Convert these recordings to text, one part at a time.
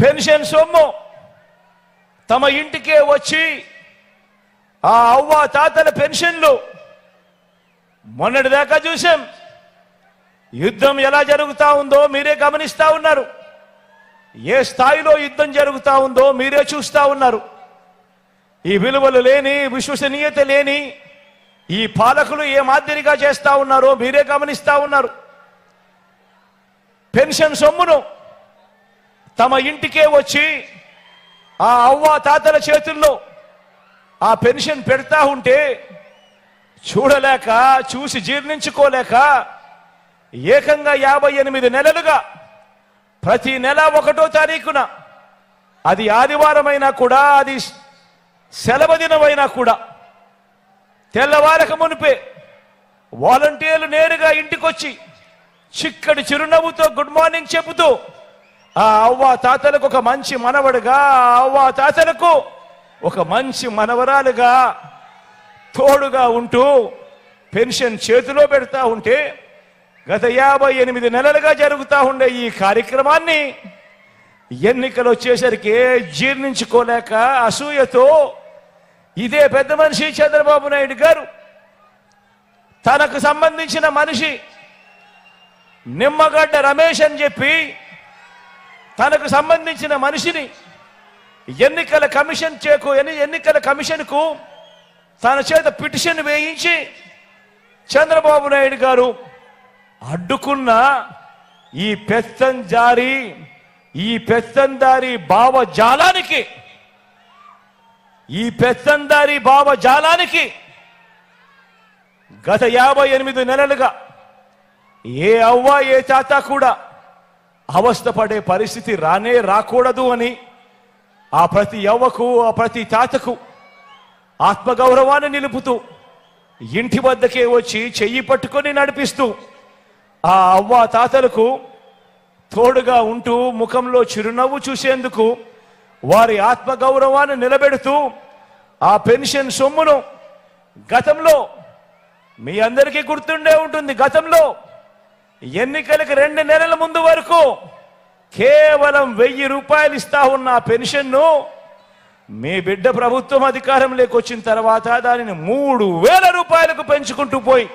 Pension సొమ్ము తమ ఇంటికే వచ్చి ఆ అవ్వ తాతల పెన్షన్లు మొన్నటిదాకా చూసాం. యుద్ధం ఎలా జరుగుతా ఉందో మీరే గమనిస్తా ఉన్నారు. ఏ స్థాయిలో యుద్ధం జరుగుతా ఉందో మీరే చూస్తా ఉన్నారు. ఈ విలువలు లేని, విశ్వసనీయత లేని ఈ పాలకులు ఏ మాదిరిగా చేస్తా ఉన్నారో మీరే గమనిస్తా ఉన్నారు. పెన్షన్ సొమ్మును తమ ఇంటికే వచ్చి ఆ అవ్వ తాతల చేతుల్లో ఆ పెన్షన్ పెడతా ఉంటే చూడలేక, చూసి జీర్ణించుకోలేక ఏకంగా 58 నెలలుగా ప్రతి నెల 1వ తారీఖున, అది ఆదివారమైనా కూడా, అది సెలవు దినమైనా కూడా, తెల్లవారక మునిపే వాలంటీర్లు నేరుగా ఇంటికొచ్చి చిక్కటి చిరునవ్వుతో గుడ్ మార్నింగ్ చెబుతూ ఆ అవ్వ తాతలకు ఒక మంచి మనవడుగా, ఆ అవ్వ తాతలకు ఒక మంచి మనవరాలుగా తోడుగా ఉంటూ పెన్షన్ చేతిలో పెడతా ఉంటే గత 58 నెలలుగా జరుగుతూ ఉండే ఈ కార్యక్రమాన్ని ఎన్నికలు వచ్చేసరికి జీర్ణించుకోలేక అసూయతో ఇదే పెద్ద మనిషి చంద్రబాబు నాయుడు గారు తనకు సంబంధించిన మనిషి నిమ్మగడ్డ రమేష్ అని చెప్పి తనకు సంబంధించిన మనిషిని ఎన్నికల కమిషన్కు తన చేత పిటిషన్ వేయించి చంద్రబాబు నాయుడు గారు అడ్డుకున్న ఈ పెత్తందారి భావజాలానికి గత 58 నెలలుగా ఏ అవ్వ ఏ తాత కూడా అవస్థపడే పరిస్థితి రాకూడదు అని ఆ ప్రతి అవ్వకు, ఆ ప్రతి తాతకు ఆత్మగౌరవాన్ని నిలుపుతూ ఇంటి వద్దకే వచ్చి చెయ్యి పట్టుకొని నడిపిస్తూ ఆ అవ్వ తాతలకు తోడుగా ఉంటూ ముఖంలో చిరునవ్వు చూసేందుకు వారి ఆత్మగౌరవాన్ని నిలబెడుతూ ఆ పెన్షన్ సొమ్మును గతంలో మీ అందరికీ గుర్తుండే ఉంటుంది. గతంలో ఎన్నికలకు 2 నెలల ముందు వరకు కేవలం 1000 రూపాయలు ఇస్తా ఉన్న పెన్షన్ను మీ బిడ్డ ప్రభుత్వం అధికారంలోకి వచ్చిన తర్వాత దానిని 3000 రూపాయలకు పెంచుకుంటూ పోయి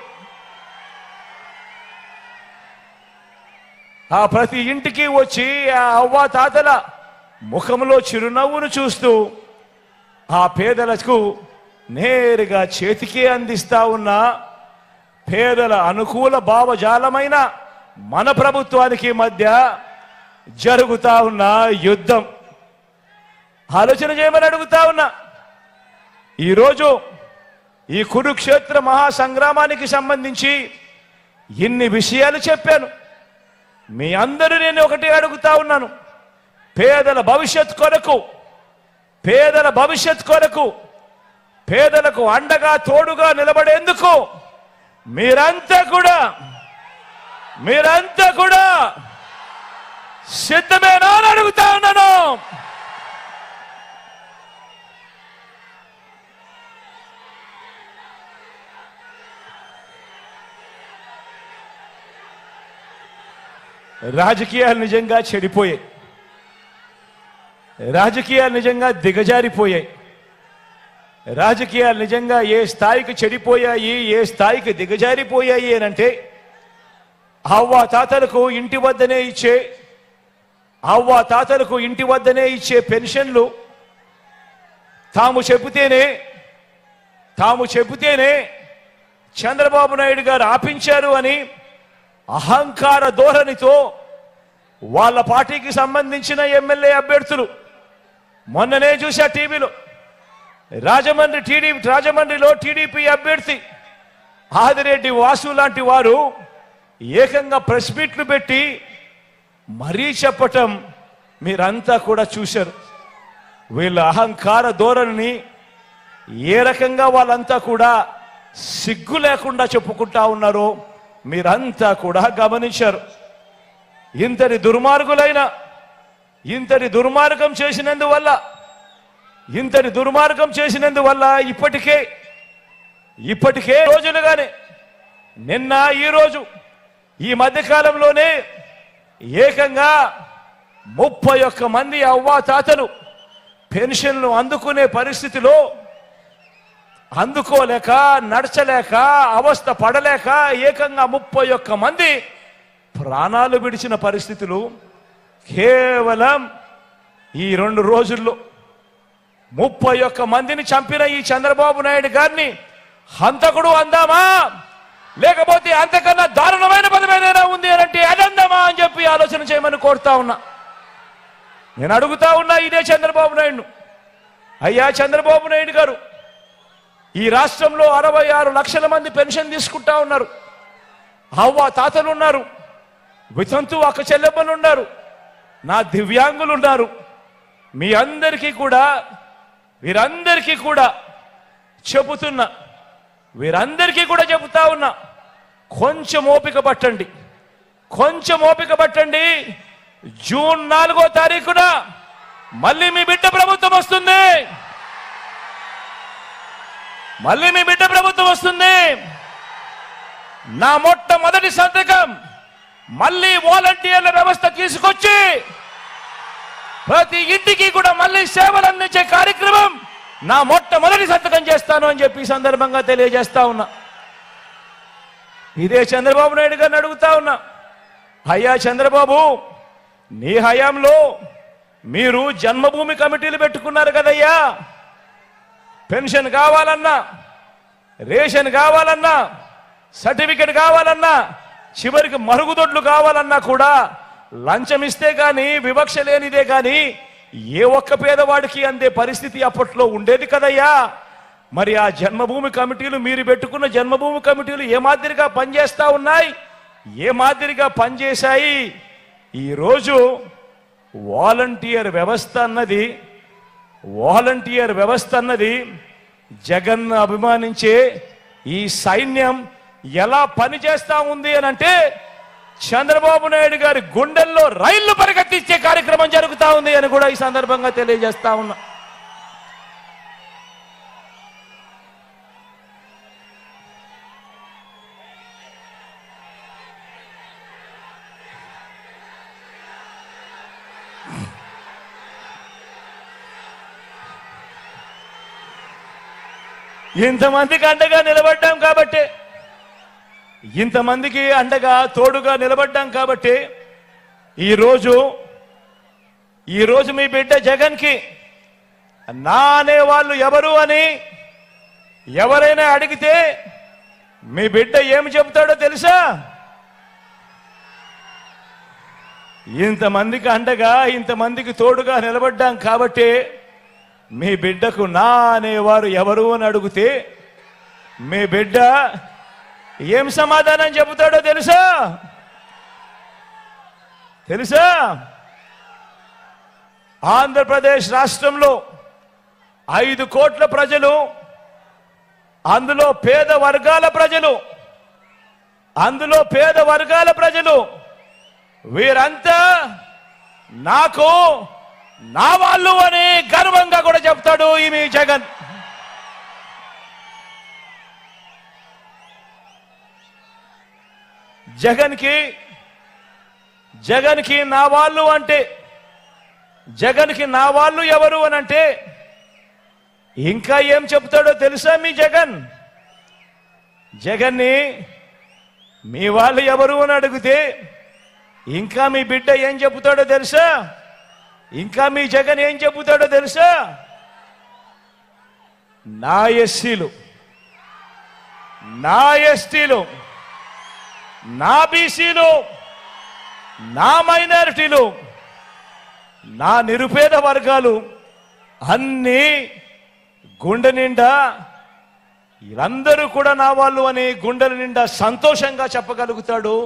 ఆ ప్రతి ఇంటికి వచ్చి ఆ అవ్వ తాతల ముఖంలో చిరునవ్వును చూస్తూ ఆ పేదలకు నేరుగా చేతికే అందిస్తా ఉన్న పేదల అనుకూల భావజాలమైన మన ప్రభుత్వానికి మధ్య జరుగుతా ఉన్న యుద్ధం ఆలోచన చేయమని అడుగుతా ఉన్నా. ఈరోజు ఈ కురుక్షేత్ర మహాసంగ్రామానికి సంబంధించి ఇన్ని విషయాలు చెప్పాను. మీ అందరూ నేను ఒకటి అడుగుతా ఉన్నాను. పేదల భవిష్యత్ కొరకు పేదలకు అండగా తోడుగా నిలబడేందుకు మీరంతా కూడా సిద్ధమేనా అని అడుగుతా ఉన్నాను. రాజకీయాలు నిజంగా చెడిపోయాయి. రాజకీయాలు నిజంగా దిగజారిపోయాయి. రాజకీయాలు నిజంగా ఏ స్థాయికి చెడిపోయాయి, ఏ స్థాయికి దిగజారిపోయాయి అనంటే అవ్వ తాతలకు ఇంటి వద్దనే ఇచ్చే పెన్షన్లు తాము చెబితేనే చంద్రబాబు నాయుడు గారు ఆపించారు అని అహంకార ధోరణితో వాళ్ళ పార్టీకి సంబంధించిన ఎమ్మెల్యే అభ్యర్థులు మొన్ననే చూసా టీవీలో రాజమండ్రిలో టీడీపీ అభ్యర్థి ఆదిరెడ్డి వాసు లాంటి వారు ఏకంగా ప్రెస్ మీట్లు పెట్టి మరీ చెప్పటం మీరంతా కూడా చూశారు. వీళ్ళ అహంకార ధోరణిని ఏ రకంగా వాళ్ళంతా కూడా సిగ్గు లేకుండా చెప్పుకుంటా ఉన్నారో మీరంతా కూడా గమనించారు. ఇంతటి దుర్మార్గం చేసినందువల్ల ఇప్పటికే రోజులుగానే నిన్న ఈ రోజు ఈ మధ్యకాలంలోనే ఏకంగా 31 మంది అవ్వా తాతలు పెన్షన్లు అందుకునే పరిస్థితిలో అందుకోలేక నడచలేక అవస్థ పడలేక ఏకంగా 31 మంది ప్రాణాలు విడిచిన పరిస్థితులు కేవలం ఈ 2 రోజుల్లో 31 మందిని చంపిన ఈ చంద్రబాబు నాయుడు గారిని హంతకుడు అందామా, లేకపోతే అంతకన్నా దారుణమైన పదమేదైనా ఉంది అంటే అదందామా అని చెప్పి ఆలోచన చేయమని కోరుతా ఉన్నా. నేను అడుగుతా ఉన్నా ఇదే చంద్రబాబు నాయుడు, అయ్యా చంద్రబాబు నాయుడు గారు, ఈ రాష్ట్రంలో 66 లక్షల మంది పెన్షన్ తీసుకుంటా ఉన్నారు. అవ్వ తాతలు ఉన్నారు, వితంతు అక్క చెల్లెమ్మలు ఉన్నారు, నా దివ్యాంగులు ఉన్నారు. మీ అందరికీ కూడా వీరందరికీ కూడా చెబుతున్నా, వీరందరికీ కూడా చెబుతా ఉన్నా, కొంచెం ఓపిక పట్టండి, కొంచెం ఓపిక పట్టండి. జూన్ 4వ తారీఖున మళ్ళీ మీ బిడ్డ ప్రభుత్వం వస్తుంది, మళ్ళీ మీ బిడ్డ ప్రభుత్వం వస్తుంది. నా మొట్టమొదటి సంతకం మళ్ళీ వాలంటీర్ల వ్యవస్థ తీసుకొచ్చి ప్రతి ఇంటికి కూడా మళ్ళీ సేవలు అందించే కార్యక్రమం నా మొట్టమొదటి సంతకం చేస్తాను అని చెప్పి సందర్భంగా తెలియజేస్తా ఉన్నా. ఇదే చంద్రబాబు నాయుడు గారిని అడుగుతా ఉన్నా, అయ్యా చంద్రబాబు, నీ హయాంలో మీరు జన్మభూమి కమిటీలు పెట్టుకున్నారు కదయ్యా. పెన్షన్ కావాలన్నా, రేషన్ కావాలన్నా, సర్టిఫికెట్ కావాలన్నా, చివరికి మరుగుదొడ్లు కావాలన్నా కూడా లంచం ఇస్తే కానీ, వివక్ష లేనిదే కానీ ఏ ఒక్క పేదవాడికి అందే పరిస్థితి అప్పట్లో ఉండేది కదయ్యా. మరి ఆ జన్మభూమి కమిటీలు, మీరు పెట్టుకున్న జన్మభూమి కమిటీలు ఏ మాదిరిగా పనిచేస్తా ఉన్నాయి, ఏ మాదిరిగా పనిచేశాయి? ఈరోజు వాలంటీర్ వ్యవస్థ అన్నది జగన్ అభిమానించే ఈ సైన్యం ఎలా పనిచేస్తా ఉంది అని అంటే చంద్రబాబు నాయుడు గారి గుండెల్లో రైళ్లు పరిగెత్తించే కార్యక్రమం జరుగుతా ఉంది అని కూడా ఈ సందర్భంగా తెలియజేస్తా ఉన్నా. ఇంతమందికి అండగా నిలబడ్డాం కాబట్టి, ఇంతమందికి అండగా తోడుగా నిలబడ్డాం కాబట్టి ఈరోజు మీ బిడ్డ జగన్కి నా అనే వాళ్ళు ఎవరు అని ఎవరైనా అడిగితే మీ బిడ్డ ఏమి చెబుతాడో తెలుసా? ఇంతమందికి అండగా, ఇంతమందికి తోడుగా నిలబడ్డాం కాబట్టి మీ బిడ్డకు నా అనేవారు ఎవరు అని అడిగితే మీ బిడ్డ ఏం సమాధానం చెబుతాడో తెలుసా? ఆంధ్రప్రదేశ్ రాష్ట్రంలో 5 కోట్ల ప్రజలు, అందులో పేద వర్గాల ప్రజలు వీరంతా నాకు నా వాళ్ళు అని గర్వంగా కూడా చెప్తాడు ఈ మీ జగన్. జగన్కి నా వాళ్ళు అంటే, జగన్కి నా వాళ్ళు ఎవరు అని అంటే ఇంకా ఏం చెప్తాడో తెలుసా? మీ జగన్ని మీ వాళ్ళు ఎవరు అని అడిగితే ఇంకా మీ బిడ్డ ఏం చెబుతాడో తెలుసా? ఇంకా మీ జగన్ ఏం చెబుతాడో తెలుసా? నా ఎస్సీలు, నా ఎస్టీలు, నా బీసీలు, నా మైనారిటీలు, నా నిరుపేద వర్గాలు అన్నీ గుండె నిండా వీళ్ళందరూ కూడా నా వాళ్ళు అని గుండెల నిండా సంతోషంగా చెప్పగలుగుతాడు.